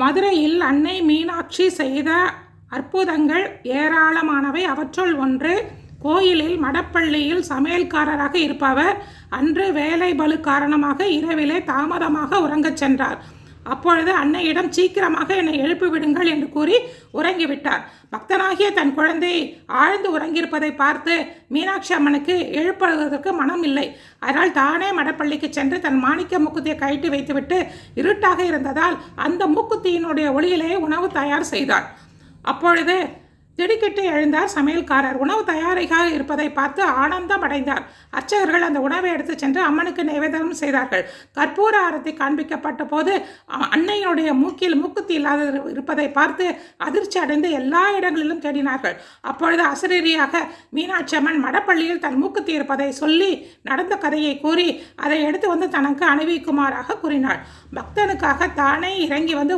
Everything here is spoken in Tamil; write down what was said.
மதுரையில் அன்னை மீனாட்சி செய்த அற்புதங்கள் ஏராளமானவை. அவற்றுள் ஒன்று, கோயிலில் மடப்பள்ளியில் சமையல்காரராக இருப்பவர் அன்று வேலை பளு காரணமாக இரவிலே தாமதமாக உறங்கச் சென்றார். அப்பொழுது அன்னையிடம் சீக்கிரமாக என்னை எழுப்பிவிடுங்கள் என்று கூறி உறங்கிவிட்டார். பக்தனாகிய தன் குழந்தை ஆழ்ந்து உறங்கியிருப்பதை பார்த்து மீனாட்சி அம்மனுக்கு எழுப்புவதற்கு மனம் இல்லை. அதனால் தானே மடப்பள்ளிக்கு சென்று தன் மாணிக்க மூக்குத்தியை கழட்டி வைத்துவிட்டு இருட்டாக இருந்ததால் அந்த மூக்குத்தியினுடைய ஒளியிலே உணவு தயார் செய்தார். அப்பொழுது திடுக்கிட்டு எழுந்தார் சமையல்காரர். உணவு தயாராக இருப்பதை பார்த்து ஆனந்தம் அடைந்தார். அர்ச்சகர்கள் அந்த உணவை எடுத்து சென்று அம்மனுக்கு நிவேதனம் செய்தார்கள். கற்பூர ஆரத்தி காண்பிக்கப்பட்ட போது அன்னையினுடைய மூக்கில் மூக்குத்தி இல்லாத இருப்பதை பார்த்து அதிர்ச்சி அடைந்து எல்லா இடங்களிலும் தேடினார்கள். அப்பொழுது அசரீரியாக மீனாட்சி அம்மன் மடப்பள்ளியில் தன் மூக்குத்தி இருப்பதை சொல்லி நடந்த கதையை கூறி அதை எடுத்து வந்து தனக்கு அணிவிக்குமாறாக கூறினாள். பக்தனுக்காக தானே இறங்கி வந்து